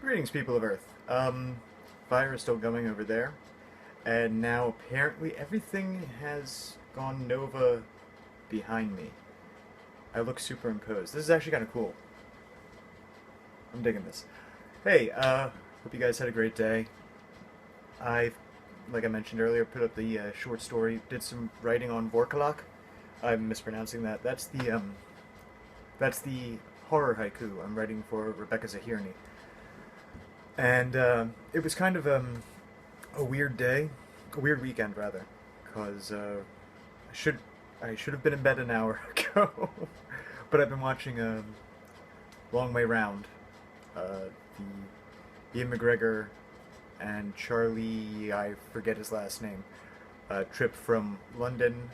Greetings, people of Earth. Fire is still going over there, and now apparently everything has gone Nova behind me. I look superimposed. This is actually kind of cool. I'm digging this. Hey, hope you guys had a great day. I, like I mentioned earlier, put up the short story, did some writing on Vorkalok. I'm mispronouncing that. That's the horror haiku I'm writing for Rebecca Zahirni. And it was kind of a weird day, a weird weekend rather, because I should have been in bed an hour ago, but I've been watching Long Way Round, the Ian McGregor and Charlie, I forget his last name, trip from London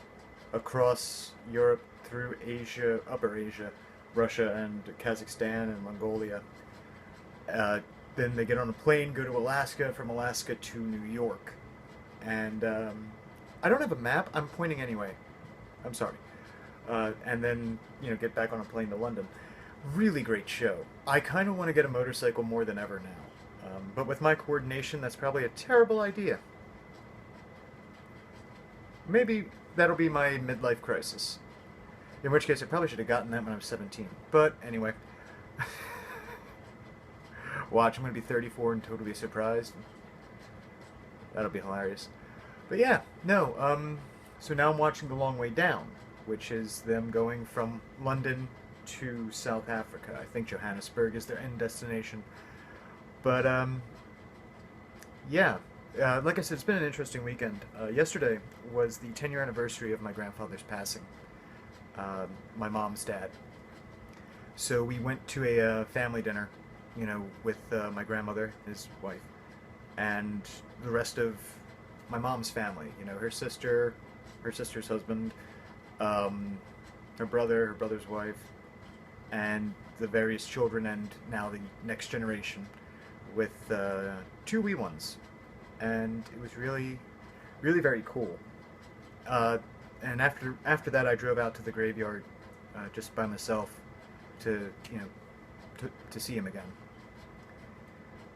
across Europe through Asia, Upper Asia, Russia and Kazakhstan and Mongolia. Then they get on a plane, go to Alaska, from Alaska to New York. And I don't have a map. I'm pointing anyway. I'm sorry. And then, get back on a plane to London. Really great show. I kind of want to get a motorcycle more than ever now. But with my coordination, that's probably a terrible idea. Maybe that'll be my midlife crisis. In which case, I probably should have gotten that when I was 17. But anyway. Watch, I'm going to be 34 and totally surprised. That'll be hilarious. But yeah, no, so now I'm watching The Long Way Down, which is them going from London to South Africa. I think Johannesburg is their end destination. But, yeah, like I said, it's been an interesting weekend. Yesterday was the 10-year anniversary of my grandfather's passing, my mom's dad. So we went to a family dinner, with my grandmother, his wife, and the rest of my mom's family. Her sister, her sister's husband, her brother, her brother's wife, and the various children, and now the next generation, with two wee ones. And it was really, really very cool. And after that, I drove out to the graveyard just by myself to to see him again.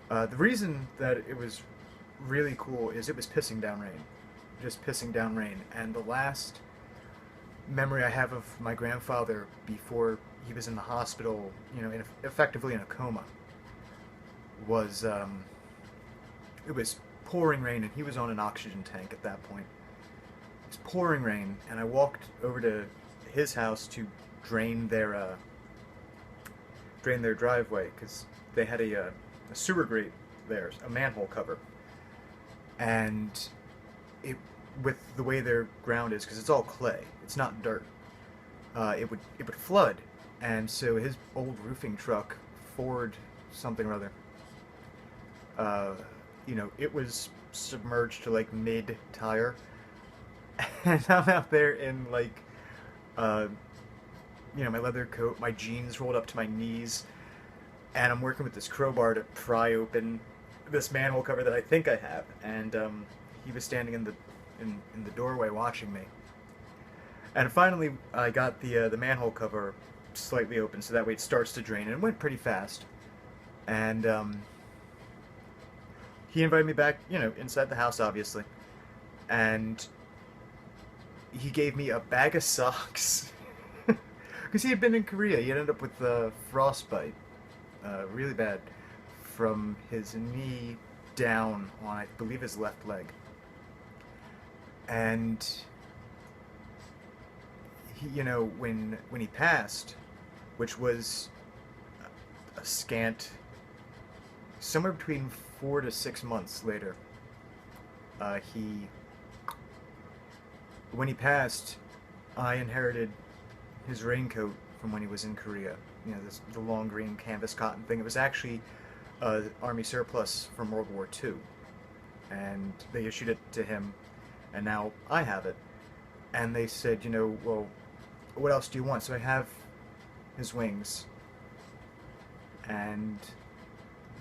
The reason that it was really cool is it was pissing down rain. Just pissing down rain. And the last memory I have of my grandfather before he was in the hospital, effectively in a coma, was it was pouring rain, and he was on an oxygen tank at that point. It was pouring rain, and I walked over to his house to drain their driveway, because they had a sewer grate there, a manhole cover, and it, with the way their ground is, because it's all clay, it's not dirt, it would flood, and so his old roofing truck, Ford something or other, it was submerged to like mid tire, and I'm out there in like my leather coat, my jeans rolled up to my knees, and I'm working with this crowbar to pry open this manhole cover that I think I have, and he was standing in the doorway watching me. And finally, I got the manhole cover slightly open, so that way it starts to drain, and it went pretty fast. And he invited me back, inside the house, obviously, and he gave me a bag of socks. Because he had been in Korea. He ended up with frostbite, really bad, from his knee down on, I believe, his left leg. And he, when he passed, which was a scant, somewhere between 4 to 6 months later, when he passed, I inherited his raincoat from when he was in Korea. The long green canvas cotton thing. It was actually Army surplus from World War II. And they issued it to him, and now I have it. And they said, well, what else do you want? So I have his wings, and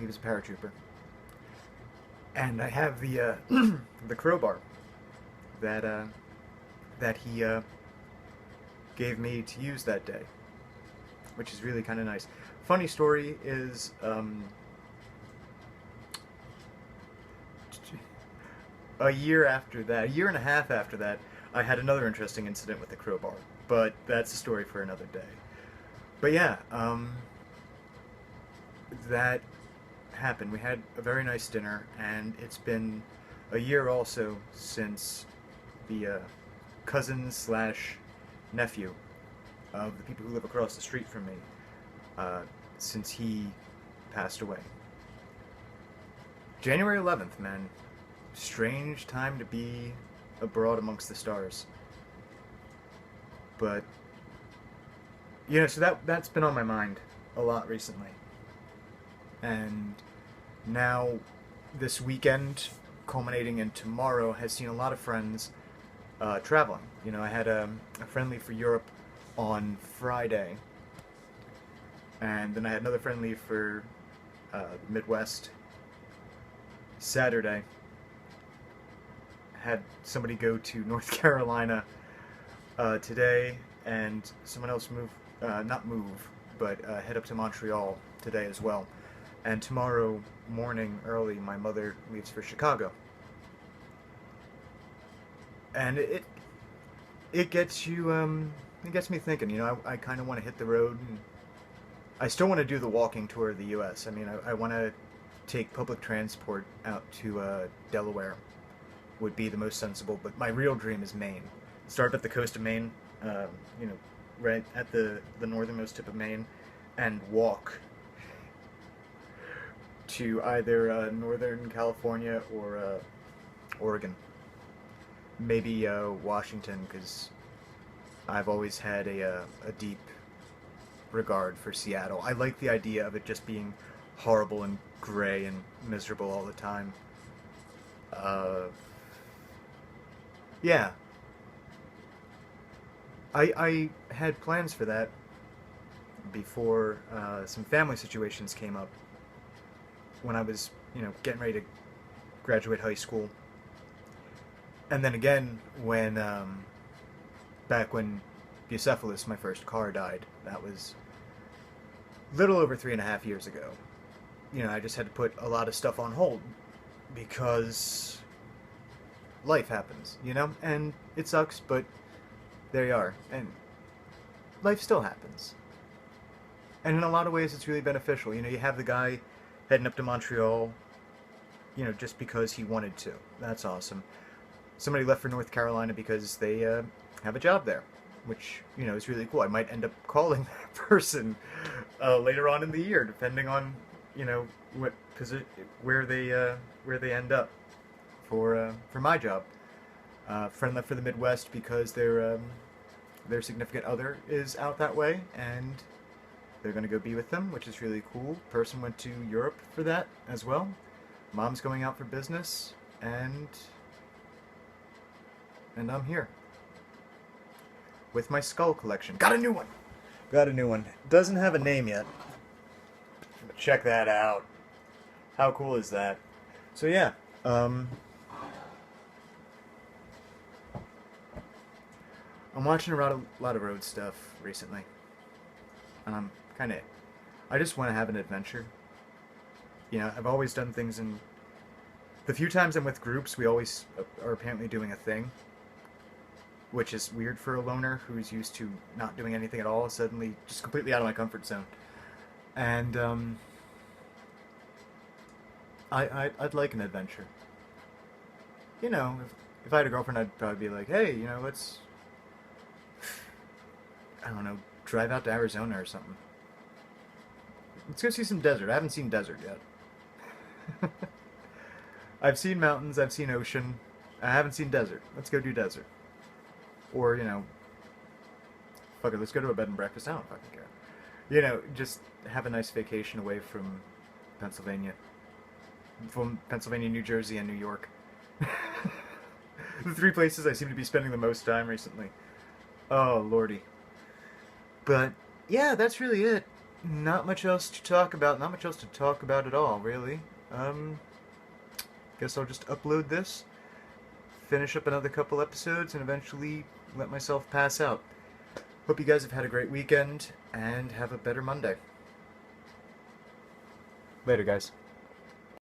he was a paratrooper. And I have the the crowbar that he gave me to use that day, which is really kind of nice. Funny story is, a year after that, a year and a half after that, I had another interesting incident with the crowbar. But that's a story for another day. But yeah, that happened. We had a very nice dinner, and it's been a year also since the cousin slash nephew of the people who live across the street from me, since he passed away. January 11th, man. Strange time to be abroad amongst the stars. But, so that's been on my mind a lot recently. And now, this weekend, culminating in tomorrow, has seen a lot of friends traveling. I had a friend leave for Europe on Friday, and then I had another friend leave for the Midwest Saturday. Had somebody go to North Carolina today, and someone else head up to Montreal today as well. And tomorrow morning early, my mother leaves for Chicago. And it gets you, it gets me thinking, I kind of want to hit the road, and I still want to do the walking tour of the U.S. I mean, I want to take public transport out to Delaware would be the most sensible, but my real dream is Maine. Start at the coast of Maine, right at the northernmost tip of Maine, and walk to either Northern California or Oregon. Maybe Washington, because I've always had a deep regard for Seattle. I like the idea of it just being horrible and gray and miserable all the time. Yeah. I had plans for that before some family situations came up when I was, getting ready to graduate high school. And then again, back when Bucephalus, my first car, died. That was a little over 3.5 years ago. I just had to put a lot of stuff on hold because life happens, and it sucks, but there you are. And life still happens. And in a lot of ways, it's really beneficial. You have the guy heading up to Montreal, just because he wanted to. That's awesome. Somebody left for North Carolina because they have a job there, which, is really cool. I might end up calling that person later on in the year, depending on, where they end up for my job. Friend left for the Midwest because their significant other is out that way, and they're going to go be with them, which is really cool. Person went to Europe for that as well. Mom's going out for business, and I'm here with my skull collection. Got a new one. Doesn't have a name yet. But check that out. How cool is that? So yeah, I'm watching a lot of road stuff recently, and I'm I just want to have an adventure. I've always done things in... The few times I'm with groups, we always are apparently doing a thing, which is weird for a loner who's used to not doing anything at all, suddenly just completely out of my comfort zone. And, I'd like an adventure. If I had a girlfriend, I'd probably be like, hey, let's... I don't know, drive out to Arizona or something. Let's go see some desert. I haven't seen desert yet. I've seen mountains, I've seen ocean. I haven't seen desert. Let's go do desert. Or, fuck it, let's go to a bed and breakfast. I don't fucking care. Just have a nice vacation away from Pennsylvania. From Pennsylvania, New Jersey, and New York. The 3 places I seem to be spending the most time recently. Oh, lordy. But, yeah, that's really it. Not much else to talk about. Not much else to talk about at all, really. Guess I'll just upload this, finish up another couple episodes, and eventually let myself pass out. Hope you guys have had a great weekend, and have a better Monday. Later, guys.